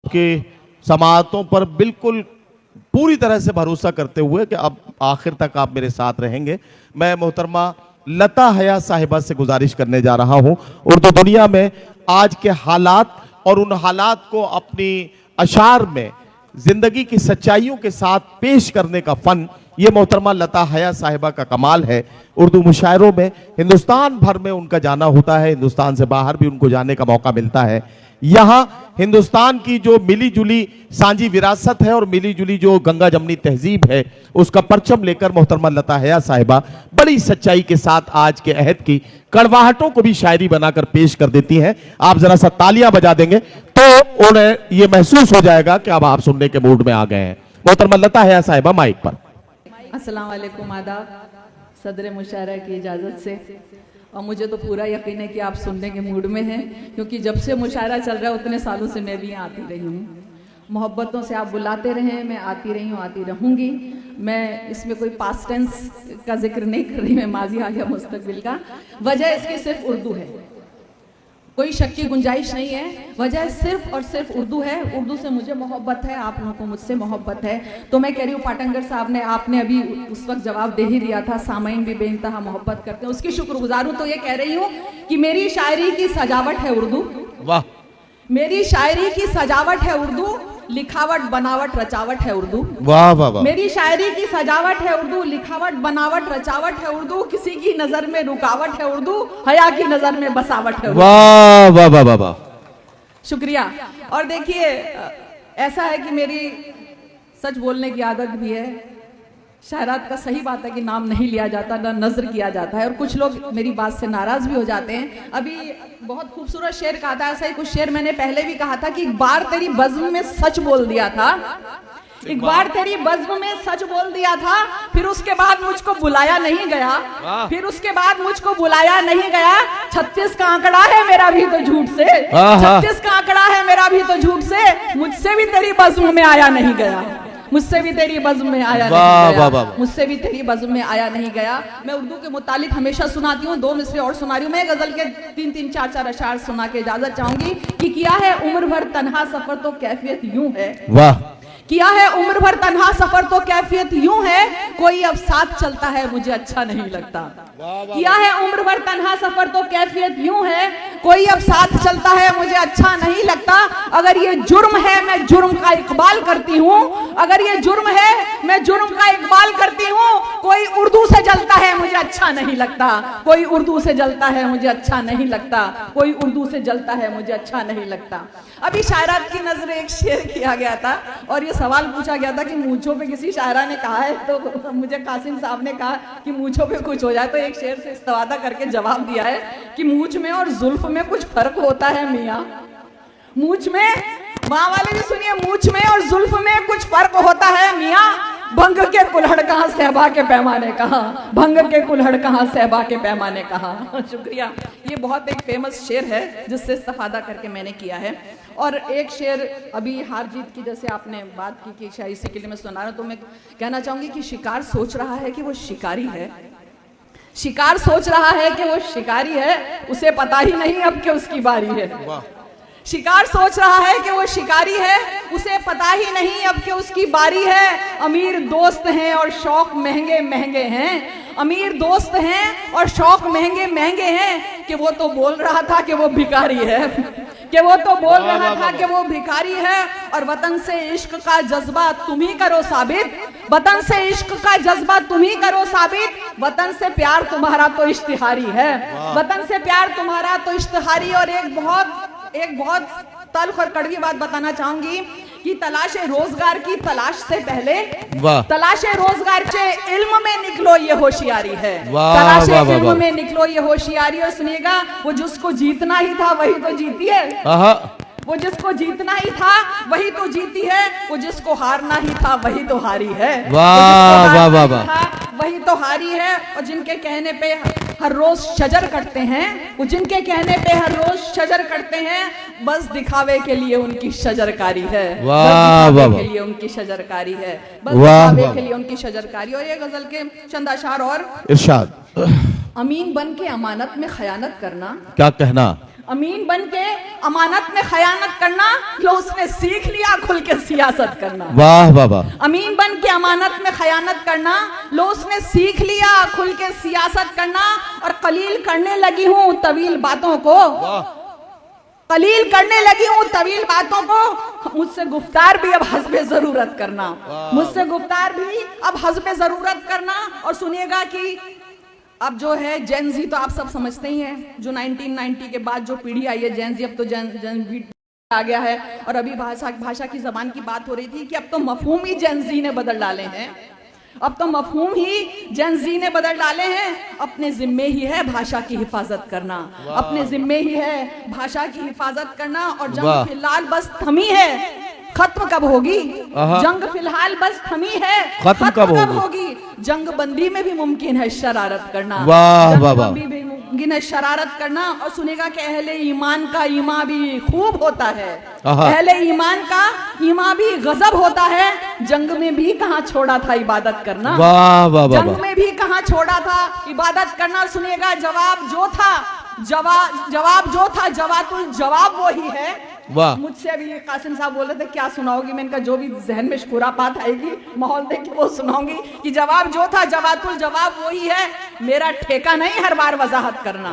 आपके समाअतों पर बिल्कुल पूरी तरह से भरोसा करते हुए कि अब आखिर तक आप मेरे साथ रहेंगे, मैं मोहतरमा लता हया साहिबा से गुजारिश करने जा रहा हूं। उर्दू दुनिया में आज के हालात और उन हालात को अपनी अशार में जिंदगी की सच्चाइयों के साथ पेश करने का फन, ये मोहतरमा लता हया साहिबा का कमाल है। उर्दू मुशायरों में हिंदुस्तान भर में उनका जाना होता है, हिंदुस्तान से बाहर भी उनको जाने का मौका मिलता है। यहाँ हिंदुस्तान की जो मिली जुली सांझी विरासत है और मिली जुली जो गंगा जमनी तहजीब है, उसका परचम लेकर मोहतरमा लता हया साहिबा बड़ी सच्चाई के साथ आज के अहद की कड़वाहटों को भी शायरी बनाकर पेश कर देती हैं। आप जरा सा तालियां बजा देंगे तो उन्हें यह महसूस हो जाएगा कि अब आप सुनने के मूड में आ गए हैं। मोहतरमा लता हया साहिबा माइक पर। अस्सलाम वालेकुम, आदाब। सदर मुशायरा की इजाज़त से, और मुझे तो पूरा यकीन है कि आप सुनने के मूड में हैं, क्योंकि जब से मुशायरा चल रहा है उतने सालों से मैं भी यहाँ आती रही हूँ। मोहब्बतों से आप बुलाते रहें, मैं आती रही हूँ, आती रहूँगी। मैं इसमें कोई पास्ट टेंस का जिक्र नहीं कर रही, मैं माजी हाल या मुस्तकबिल का। वजह इसकी सिर्फ उर्दू है, कोई शक की गुंजाइश नहीं है। वजह सिर्फ और सिर्फ उर्दू है। उर्दू से मुझे मोहब्बत है, आप लोगों को मुझसे मोहब्बत है। तो मैं कह रही हूँ पाटंगर साहब ने, आपने अभी उस वक्त जवाब दे ही दिया था, सामाइन भी बेइंतहा मोहब्बत करते हैं, उसकी शुक्रगुजार हूँ। तो ये कह रही हूँ कि मेरी शायरी की सजावट है उर्दू। वाह। मेरी शायरी की सजावट है उर्दू, लिखावट बनावट रचावट है उर्दू। वाह वाह वाह। मेरी शायरी की सजावट है उर्दू, लिखावट बनावट रचावट है उर्दू। किसी की नजर में रुकावट है उर्दू, हया की नजर में बसावट है उर्दू। वाह वाह वाह वाह। शुक्रिया। और देखिए, ऐसा है कि मेरी सच बोलने की आदत भी है। शायरात का सही बात है कि नाम नहीं लिया जाता, ना नजर किया जाता है, और कुछ लोग मेरी बात से नाराज भी हो जाते हैं। अभी बहुत खूबसूरत शेर कहा था, ऐसा ही कुछ शेर मैंने पहले भी कहा था कि एक बार तेरी बज़्म में सच बोल दिया था, एक बार तेरी बज़्म में सच बोल दिया था, फिर उसके बाद मुझको बुलाया नहीं गया, फिर उसके बाद मुझको बुलाया नहीं गया। 36 का आंकड़ा है मेरा भी तो झूठ से, 36 का आंकड़ा है मेरा भी तो झूठ से, मुझसे भी तेरी बज़्म में आया नहीं गया, मुझसे भी तेरी बज़्म में आया नहीं गया, मुझसे भी तेरी बज़्म में आया नहीं गया। मैं उर्दू के मुतालिक हमेशा सुनाती हूँ, 2 मिसरे और सुना रही हूँ। मैं गजल के 3-3, 4-4 अशार सुना के इजाजत चाहूंगी कि किया है उम्र भर तन्हा सफर तो कैफियत यूं है। वाह। किया है उम्र भर तन्हा सफर तो कैफियत यूं है, कोई अब साथ चलता है मुझे अच्छा नहीं लगता। किया है उम्र भर तन्हा सफर तो कैफियत यूं है, कोई अब साथ चलता है मुझे अच्छा नहीं लगता। अगर ये जुर्म है मैं जुर्म का इकबाल करती हूँ, अगर ये जुर्म है मैं जुर्म का इकबाल करती हूँ। कोई उर्दू से जलता है मुझे अच्छा नहीं लगता, कोई उर्दू से जलता है मुझे अच्छा नहीं लगता, कोई उर्दू से जलता है मुझे अच्छा नहीं लगता। अभी शायरात की नजर एक शेर किया गया था और ये सवाल पूछा गया था कि मूंछों पे किसी शायरा ने कहा है, तो मुझे कासिम साहब ने कहा कि मूंछों पे कुछ हो जाए, तो एक शेर से इस्तेवादा करके जवाब दिया है कि मूंछ में और जुल्फ में कुछ फर्क होता है मियाँ। मूंछ में, माँ वाले भी सुनिए, मूंछ में और जुल्फ में कुछ फर्क होता है मियाँ। भंग के कुल्हड़ कहाँ सहबा के पैमाने कहाँ, भंग के कुल्हड़ कहाँ सहबा के पैमाने कहाँ। शुक्रिया। ये बहुत एक फेमस शेर है जिससे इस्तेफादा करके मैंने किया है। और एक शेर अभी हार जीत की, जैसे आपने बात की कि शायरी इसी के लिए मैं सुना रहा हूँ, तो मैं कहना चाहूंगी कि शिकार सोच रहा है कि वो शिकारी है, शिकार सोच रहा है कि वो शिकारी है, उसे पता ही नहीं अब कि उसकी बारी है। शिकार सोच रहा है कि वो शिकारी है, उसे पता ही नहीं अब कि उसकी बारी है। अमीर दोस्त हैं और शौक महंगे महंगे हैं, अमीर दोस्त हैं और शौक महंगे महंगे हैं, कि वो तो बोल रहा था कि वो भिखारी है, कि वो तो बोल रहा था कि वो भिखारी है। और वतन से इश्क का जज्बा तुम ही करो साबित, वतन से इश्क का जज्बा तुम ही करो साबित, वतन से प्यार तुम्हारा तो इश्तिहारी है, वतन से प्यार तुम्हारा तो इश्तिहारी। और एक बहुत तल्ख और कड़वी बात बताना चाहूंगी कि तलाशे रोजगार की तलाश से पहले, तलाशे रोजगार के इल्म में निकलो ये होशियारी है, तलाशे इल्म में निकलो ये होशियारी। और सुनिएगा, वो जिसको जीतना ही था वही तो जीती है, वो जिसको जीतना ही था वही तो जीती है, वो जिसको हारना ही था वही तो हारी है, वही तो हारी है। और जिनके कहने पे हर रोज शजर करते हैं, वो जिनके कहने पे हर रोज शजर करते हैं, बस दिखावे के लिए उनकी शजरकारी है, बस दिखावे के लिए उनकी शजरकारी है, बस दिखावे के लिए उनकी शजरकारी। और ये गजल के चंद अशार और इरशाद। अमीन बन के अमानत में खयानत करना, क्या कहना, अमीन बन के अमानत में खयानत करना, लो उसने सीख लिया खुल के सियासत करना। वाह वाह वाह। अमीन बन के अमानत में खयानत करना, लो उसने सीख लिया खुल के सियासत करना। और कलील करने लगी हूँ तवील बातों को, कलील करने लगी हूँ तवील बातों को। मुझसे गुफ्तार भी अब हस्बे जरूरत करना, मुझसे गुफ्तार भी अब हस्बे जरूरत करना। और सुनिएगा कि अब जो है जेन जी तो आप सब समझते ही हैं, जो 1990 के बाद जो पीढ़ी आई है जेन जी, अब तो जेन जी आ गया है। और अभी भाषा की जबान की बात हो रही थी कि अब तो मफहूम ही जेन जी ने बदल डाले हैं, अब तो मफहूम ही जेन जी ने बदल डाले हैं। अपने जिम्मे ही है भाषा की हिफाजत करना, अपने जिम्मे ही है भाषा की हिफाजत करना। और जंग फिलहाल बस थमी है, खत्म कब होगी? जंग फिलहाल बस थमी है, खत्म कब होगी? जंग बंदी में भी मुमकिन है शरारत करना, वाह वाह वाह, मुमकिन है शरारत करना। और सुनेगा कि अहले ईमान का ईमान भी खूब होता है, अहले ईमान का ईमान भी गजब होता है। जंग में भी कहाँ छोड़ा था इबादत करना, वाह वाह वाह, जंग में भी कहाँ छोड़ा था इबादत करना। सुनिएगा जवाब जो था, जवाब जो था, जवाब वही है। वाह। मुझसे अभी कासिम साहब बोल रहे थे क्या सुनाओगी, मैं इनका जो भी जहन में खुरापात आएगी माहौल देख के वो सुनाऊंगी कि जवाब जो था जवाब वही है। मेरा ठेका नहीं हर बार वजाहत करना,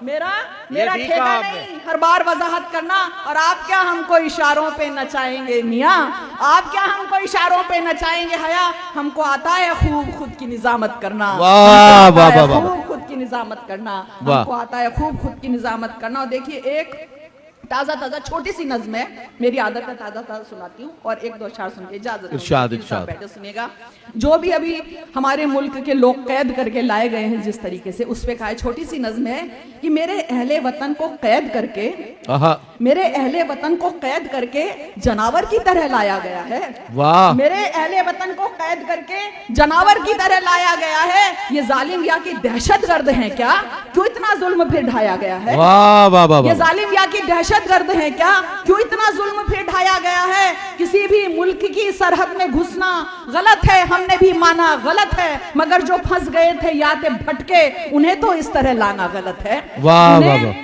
मेरा ठेका नहीं हर बार वजाहत करना। और आप क्या हमको इशारों पे नचाएंगे मियाँ, आप क्या हमको इशारों पे नचाएंगे हया? हमको आता है खूब खुद की निजामत करना, खूब खुद की निजामत करना, हमको आता है खूब खुद की निजामत करना। और देखिए एक ताजा छोटी सी नज़्म है, मेरी आदत है ताजा सुनाती हूँ। और एक दो अशार सुन के इजाजत बैठे सुनिएगा। जो भी अभी हमारे मुल्क के लोग कैद करके लाए गए हैं जिस तरीके से, उस पे कहा है, छोटी सी नज़्म है कि मेरे अहले वतन को कैद करके, मेरे अहले वतन को कैद करके जनावर की तरह लाया गया है। वाह। मेरे अहले वतन को कैद करके जनावर की तरह लाया गया है। ये जालिम या की दहशतगर्द है क्या, क्यों इतना जुल्म फिर ढाया गया है? वाह वाह वाह। ये जालिम या की दहशतगर्द है क्या, क्यों इतना जुल्म फिर ढाया गया है? किसी भी मुल्क की सरहद में घुसना गलत है, हमने भी माना गलत है, मगर जो फंस गए थे या थे भटके, उन्हें तो इस तरह लाना गलत है।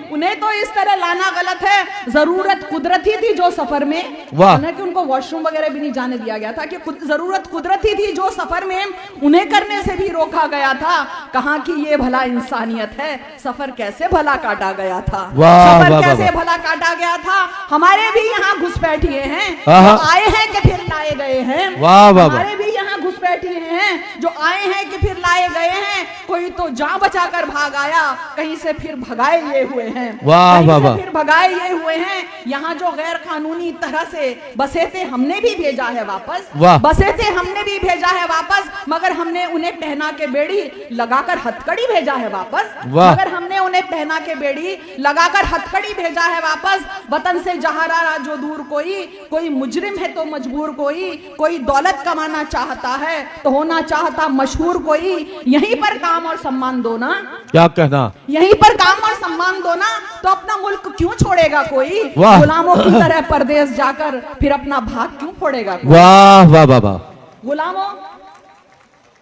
उन्हें तो इस तरह लाना गलत है। जरूरत कुदरती थी जो सफर में, कि उनको वॉशरूम वगैरह भी नहीं जाने दिया गया था, कि जरूरत कुदरती थी जो सफर में उन्हें करने से भी रोका गया था। कहाँ की ये भला इंसानियत है, सफर कैसे भला काटा गया था, सफर कैसे भला काटा गया था। हमारे भी यहाँ घुसपैठिए हैं, आए हैं कि फिर लाए गए हैं। हमारे भी यहाँ घुसपैठिए हैं जो आए हैं कि फिर लाए गए हैं। कोई तो जान बचाकर भाग आया, कहीं से फिर भगाए ये हुए हैं, फिर भगाए ये हुए हैं। यहाँ जो गैर कानूनी तरह से बसे थे हमने भी भेजा है वापस, बसे थे हमने भी भेजा है वापस, मगर हमने उन्हें पहना के बेड़ी लगाकर हथकड़ी भेजा है वापस, मगर हमने उन्हें पहना के बेड़ी लगाकर हथकड़ी भेजा है वापस। वतन से जहाँ रहा जो दूर कोई मुजरिम है तो मजबूर कोई दौलत कमाना चाहता है तो होना चाहता मशहूर कोई। यहीं पर काम और सम्मान दो ना, क्या कहना, यहीं पर काम और सम्मान दो ना, तो अपना मुल्क क्यों छोड़ेगा कोई? गुलामों की तरह परदेश जाकर फिर अपना भाग क्यों फोड़ेगा कोई? वाह वाह वाह वाह।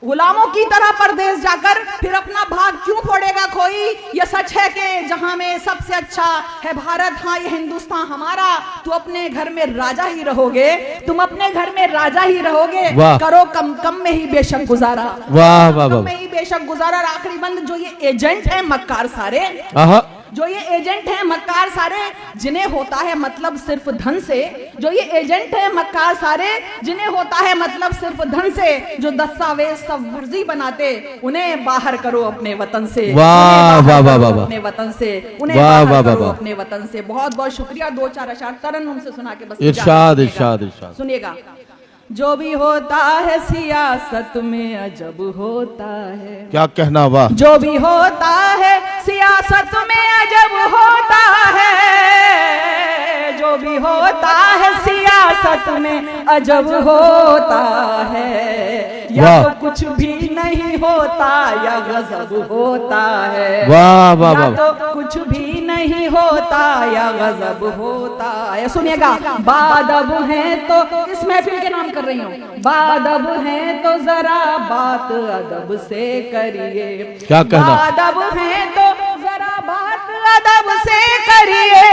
गुलामों की तरह परदेश जाकर फिर अपना भाग क्यों फोड़ेगा कोई? ये सच है कि जहां में सबसे अच्छा है भारत, हाँ ये हिंदुस्तान हमारा। तू अपने घर में राजा ही रहोगे, तुम अपने घर में राजा ही रहोगे। करो कम में ही बेशक गुजारा, वाह वाह वाह, में ही बेशक गुजारा। आखिरी बंद जो ये एजेंट है मक्कार सारे, जो ये एजेंट है मक्कार सारे, जिन्हें होता है मतलब सिर्फ धन से, जो ये एजेंट है मक्कार सारे जिन्हें होता है मतलब सिर्फ धन से, जो दस्तावेज सब फर्जी बनाते उन्हें बाहर करो अपने वतन से, वाह वाह वाह वाह, अपने वतन से उन्हें बाहर करो अपने वतन से। बहुत बहुत शुक्रिया। दो चार अशार तरन्नुम से सुना के बस इरशाद सुनिएगा। जो भी होता है सियासत में अजब होता है, क्या कहना, वाह। जो भी होता है सियासत में अजब होता है, जो भी होता है सियासत में अजब होता है। या तो कुछ भी नहीं होता या गजब होता है, वाह वाह वाह। या तो कुछ भी नहीं होता या गजब होता है। सुनिएगा, बादब है तो इस महफिल के नाम कर रही हूँ, बादब है तो जरा बात अदब से करिए, क्या कहना, बादब है तो जरा बात अदब से करिए,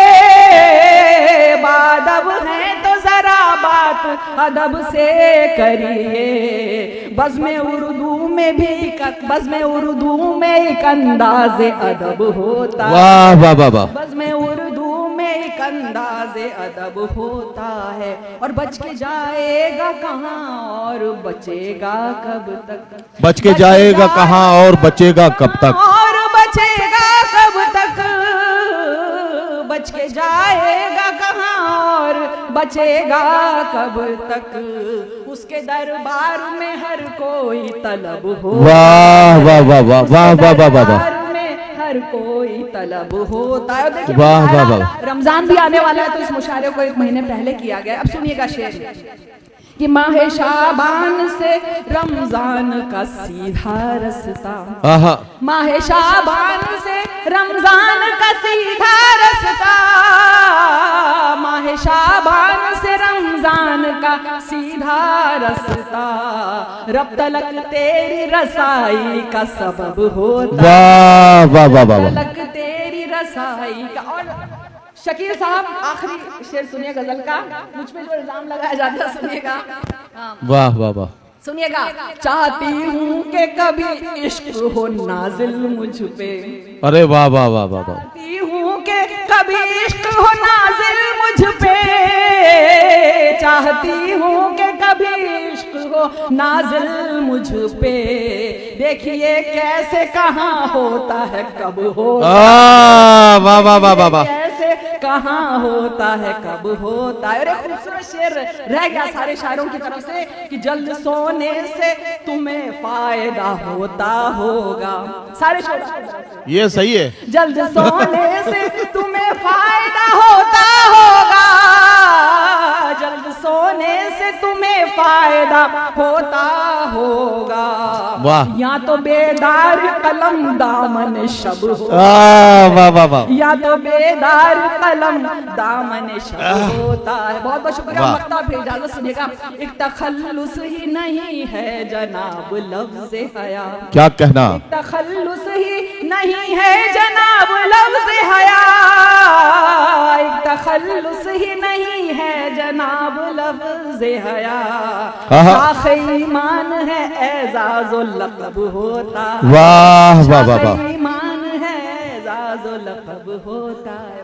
बादब है तो जरा बात अदब से करिए। बज़्म उर्दू में भी बज़्म उर्दू में एक अंदाज़े अदब होता है। वाह वाह वाह वाह। बज़्म उर्दू में एक अंदाज़े अदब होता है। और बच के जाएगा कहाँ और बचेगा कब तक, बच के जाएगा कहाँ और बचेगा कब तक, और बचेगा कब तक, बच के जाएगा कहाँ और बचेगा कब तक। उसके दरबार में हर कोई तलब हो। वाह वाह वाह वाह वाह वाह वाह वाह। दरबार में हर कोई तलब होता है। देखिए वाह वाह वाह। रमजान भी आने वाला है, तो इस मुशायरे को 1 महीने पहले किया गया। अब सुनिएगा शेर कि माह शाबान से रमजान का सीधा रास्ता, माह शाबान से रमजान का सीधा रास्ता, माह शाबान से रमजान का सीधा रास्ता, रब तलक तेरी रसाई का सबब होता। वाह वाह वाह वाह। तलक तेरी रसाई का। और शकील साहब आखिरी शेर सुनिए गजल का, मुझ पे जो इल्जाम लगाया जाता है सुनिएगा। वाह वाह वाह। सुनिएगा। चाहती हूँ कि कभी इश्क हो नाजिल मुझ पे, अरे वाह वाह वाह वाह वाह। चाहती हूँ कि कभी इश्क हो नाजिल मुझ पे, चाहती हूँ कि कभी इश्क हो नाजिल मुझ पे। देखिए कैसे कहाँ होता है कब होता, वाह वाह वाह वाह वाह। कहाँ होता है कब होता है। अरे खूबसूरत शेर रह गया सारे शायरों की तरफ से कि जल्द सोने से तुम्हें फायदा होता होगा। सारे शेर ये सही है। जल्द सोने से तुम्हें फायदा होता होगा, जल्द सोने से तुम्हें फायदा होता होगा। वाह। या तो बेदार कलम दामन शब हो, वाह वाह वाह। या तो बेदार कलम दामन शब होता है। बहुत बहुत शुक्रिया। मक्ता फिर इजाजत सुनिएगा। एक तखल्लुस ही नहीं है जनाब लफ्ज़ हया, क्या कहना, एक तखल्लुस ही नहीं है जनाब लफ्ज़ हया, एक तखल्लुस ही नहीं है जनाब लफ्ज़ हया। शाख ईमान है एजाज़ो लक़ब होता है। वाह वाह वाह वाह। ईमान है एजाज़ो लक़ब होता है।